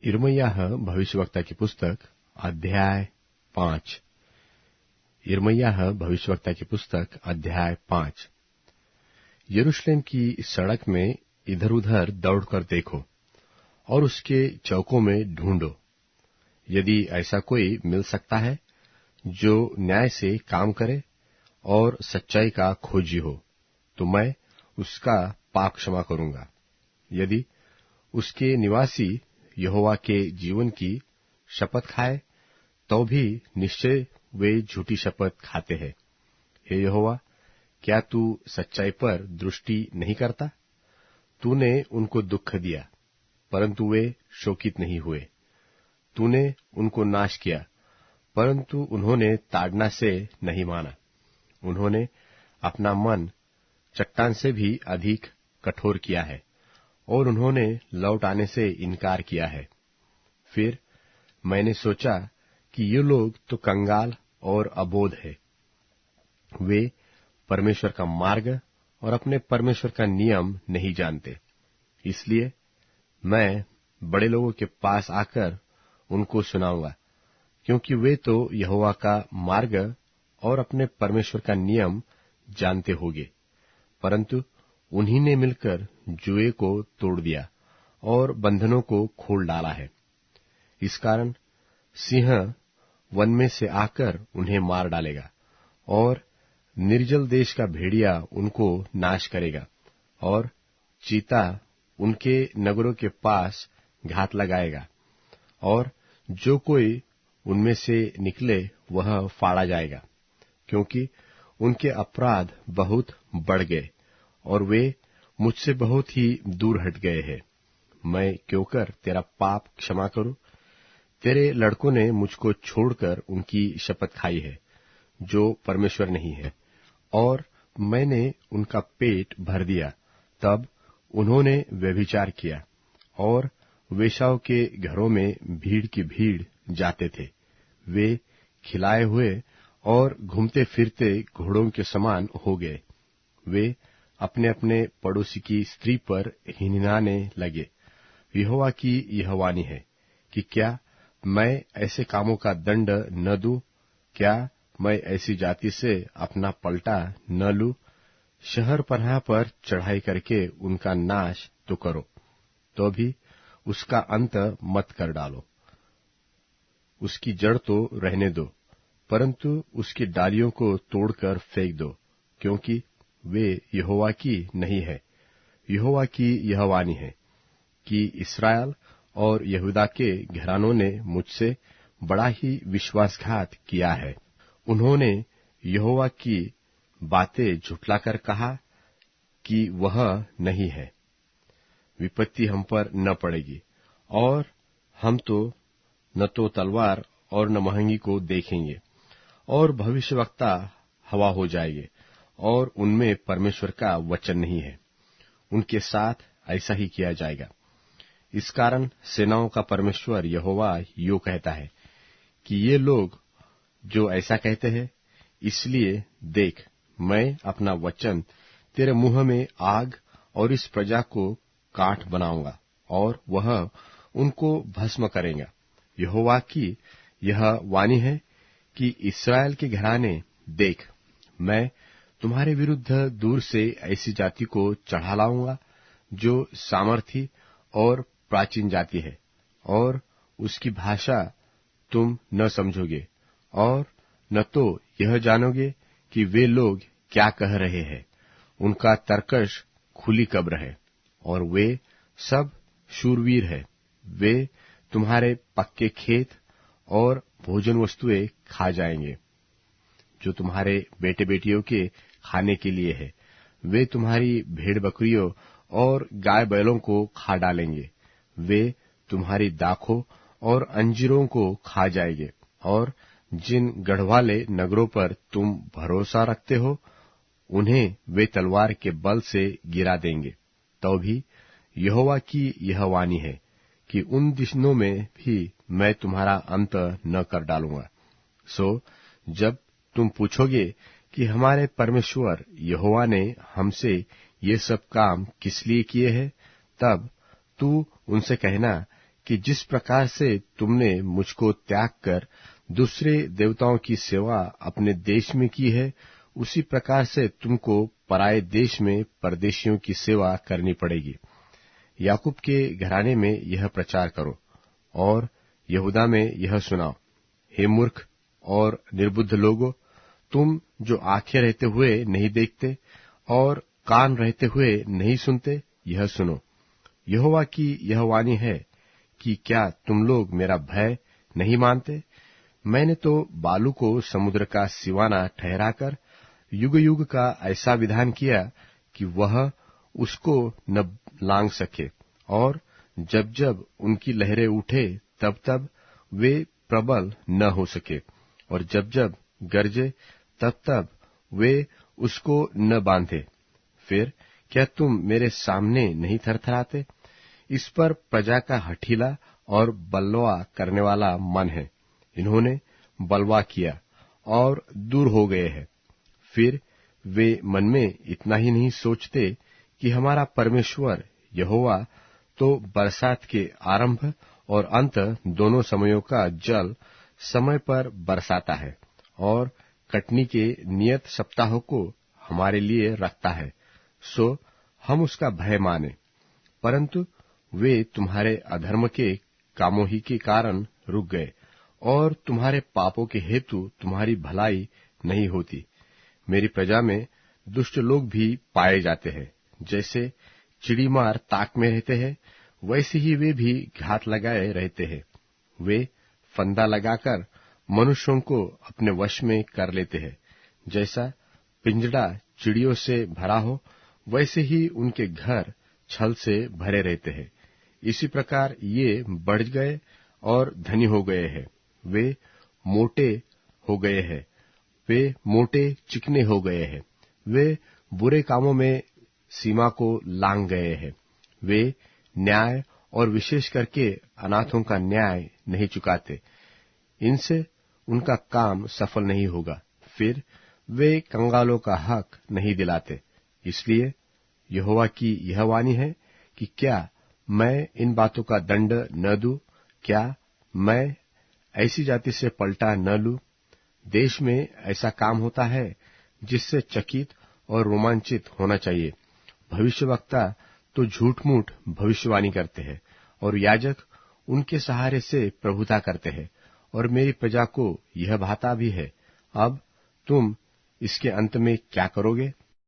यिर्मयाह भविष्यवक्ता की पुस्तक अध्याय 5। यिर्मयाह भविष्यवक्ता की पुस्तक अध्याय 5। यरूशलेम की सड़क में इधर उधर दौड़कर देखो और उसके चौकों में ढूंढो, यदि ऐसा कोई मिल सकता है जो न्याय से काम करे और सच्चाई का खोजी हो, तो मैं उसका पाप क्षमा करूंगा। यदि उसके निवासी यहोवा के जीवन की शपथ खाए, तो भी निश्चय वे झूठी शपथ खाते हैं। हे यहोवा, क्या तू सच्चाई पर दृष्टि नहीं करता? तूने उनको दुख दिया, परंतु वे शोकित नहीं हुए। तूने उनको नाश किया, परंतु उन्होंने ताड़ना से नहीं माना। उन्होंने अपना मन चट्टान से भी अधिक कठोर किया है और उन्होंने लौट आने से इनकार किया है। फिर मैंने सोचा कि ये लोग तो कंगाल और अबोध है। वे परमेश्वर का मार्ग और अपने परमेश्वर का नियम नहीं जानते। इसलिए मैं बड़े लोगों के पास आकर उनको सुनाऊंगा, क्योंकि वे तो यहोवा का मार्ग और अपने परमेश्वर का नियम जानते होंगे, परंतु उन्हीं ने मिलकर जुए को तोड़ दिया और बंधनों को खोल डाला है। इस कारण सिंह वन में से आकर उन्हें मार डालेगा और निर्जल देश का भेड़िया उनको नाश करेगा और चीता उनके नगरों के पास घात लगाएगा, और जो कोई उनमें से निकले वह फाड़ा जाएगा, क्योंकि उनके अपराध बहुत बढ़ गए और वे मुझसे बहुत ही दूर हट गए हैं। मैं क्यों कर तेरा पाप क्षमा करूं? तेरे लड़कों ने मुझको छोड़कर उनकी शपथ खाई है, जो परमेश्वर नहीं है, और मैंने उनका पेट भर दिया। तब उन्होंने व्यभिचार किया और वेश्याओं के घरों में भीड़ की भीड़ जाते थे। वे खिलाए हुए और घूमते फिरते घोड़ों के समान हो गए। वे अपने अपने पड़ोसी की स्त्री पर हिनहिनाने लगे। यहोवा की यह वाणी है कि क्या मैं ऐसे कामों का दंड न दूं? क्या मैं ऐसी जाति से अपना पलटा न लूं? शहर पनाह पर चढ़ाई करके उनका नाश तो करो, तो भी उसका अंत मत कर डालो। उसकी जड़ तो रहने दो, परंतु उसकी डालियों को तोड़कर फेंक दो, क्योंकि वे यहोवा की नहीं है। यहोवा की यह वाणी है कि इस्राएल और यहूदा के घरानों ने मुझसे बड़ा ही विश्वासघात किया है। उन्होंने यहोवा की बातें झुठलाकर कहा कि वह नहीं है। विपत्ति हम पर न पड़ेगी, और हम तो न तो तलवार और न महंगी को देखेंगे, और भविष्यवक्ता हवा हो जाएंगे, और उनमें परमेश्वर का वचन नहीं है। उनके साथ ऐसा ही किया जाएगा। इस कारण सेनाओं का परमेश्वर यहोवा यूं कहता है कि ये लोग जो ऐसा कहते हैं, इसलिए देख, मैं अपना वचन तेरे मुंह में आग और इस प्रजा को काठ बनाऊंगा, और वह उनको भस्म करेगा। यहोवा की यह वाणी है कि इस्राएल के घराने, देख, मैं तुम्हारे विरुद्ध दूर से ऐसी जाति को चढ़ा लाऊंगा जो सामर्थी और प्राचीन जाति है, और उसकी भाषा तुम न समझोगे, और न तो यह जानोगे कि वे लोग क्या कह रहे हैं। उनका तर्कश खुली कब्र है, और वे सब शूरवीर है। वे तुम्हारे पक्के खेत और भोजन वस्तुएं खा जाएंगे, जो तुम्हारे बेटे बेटियों के खाने के लिए है। वे तुम्हारी भेड़ बकरियों और गाय बैलों को खा डालेंगे। वे तुम्हारी दाखों और अंजीरों को खा जाएंगे, और जिन गढ़वाले नगरों पर तुम भरोसा रखते हो, उन्हें वे तलवार के बल से गिरा देंगे। तो भी यहोवा की यह वाणी है कि उन दिनों में भी मैं तुम्हारा अंत न कर डालूंगा। सो जब तुम पूछोगे कि हमारे परमेश्वर यहोवा ने हमसे ये सब काम किस लिए किए हैं, तब तू उनसे कहना कि जिस प्रकार से तुमने मुझको त्याग कर दूसरे देवताओं की सेवा अपने देश में की है, उसी प्रकार से तुमको पराये देश में परदेशियों की सेवा करनी पड़ेगी। याकूब के घराने में यह प्रचार करो और यहूदा में यह सुनाओ, हे मूर्ख और निर्बुद्ध लोगों, तुम जो आंखें रहते हुए नहीं देखते और कान रहते हुए नहीं सुनते, यह सुनो। यहोवा की यह वाणी है कि क्या तुम लोग मेरा भय नहीं मानते? मैंने तो बालू को समुद्र का सिवाना ठहराकर युग युग का ऐसा विधान किया कि वह उसको न लांघ सके, और जब जब उनकी लहरें उठे तब तब वे प्रबल न हो सके, और जब जब गरजे तब तब वे उसको न बांधे। फिर क्या तुम मेरे सामने नहीं थरथराते? इस पर प्रजा का हठीला और बलवा करने वाला मन है। इन्होंने बलवा किया और दूर हो गए हैं। फिर वे मन में इतना ही नहीं सोचते कि हमारा परमेश्वर यहोवा तो बरसात के आरंभ और अंत दोनों समयों का जल समय पर बरसाता है और कटनी के नियत सप्ताहों को हमारे लिए रखता है, सो हम उसका भय माने। परंतु वे तुम्हारे अधर्म के कामों ही के कारण रुक गए, और तुम्हारे पापों के हेतु तुम्हारी भलाई नहीं होती। मेरी प्रजा में दुष्ट लोग भी पाए जाते हैं। जैसे चिड़ीमार ताक में रहते हैं, वैसे ही वे भी घात लगाए रहते हैं। वे फंदा लगाकर मनुष्यों को अपने वश में कर लेते हैं। जैसा पिंजड़ा चिड़ियों से भरा हो, वैसे ही उनके घर छल से भरे रहते हैं। इसी प्रकार ये बढ़ गए और धनी हो गए हैं। वे मोटे हो गए हैं, वे मोटे चिकने हो गए हैं। वे बुरे कामों में सीमा को लांघ गए हैं। वे न्याय और विशेष करके अनाथों का न्याय नहीं चुकाते। इनसे उनका काम सफल नहीं होगा। फिर वे कंगालों का हक नहीं दिलाते। इसलिए यहोवा की यह वाणी है कि क्या मैं इन बातों का दंड न दूं? क्या मैं ऐसी जाति से पलटा न लूं? देश में ऐसा काम होता है जिससे चकित और रोमांचित होना चाहिए। भविष्यवक्ता तो झूठ-मूठ भविष्यवाणी करते हैं, और याजक उनके सहारे से प्रभुता करते हैं, और मेरी प्रजा को यह भाता भी है। अब तुम इसके अंत में क्या करोगे?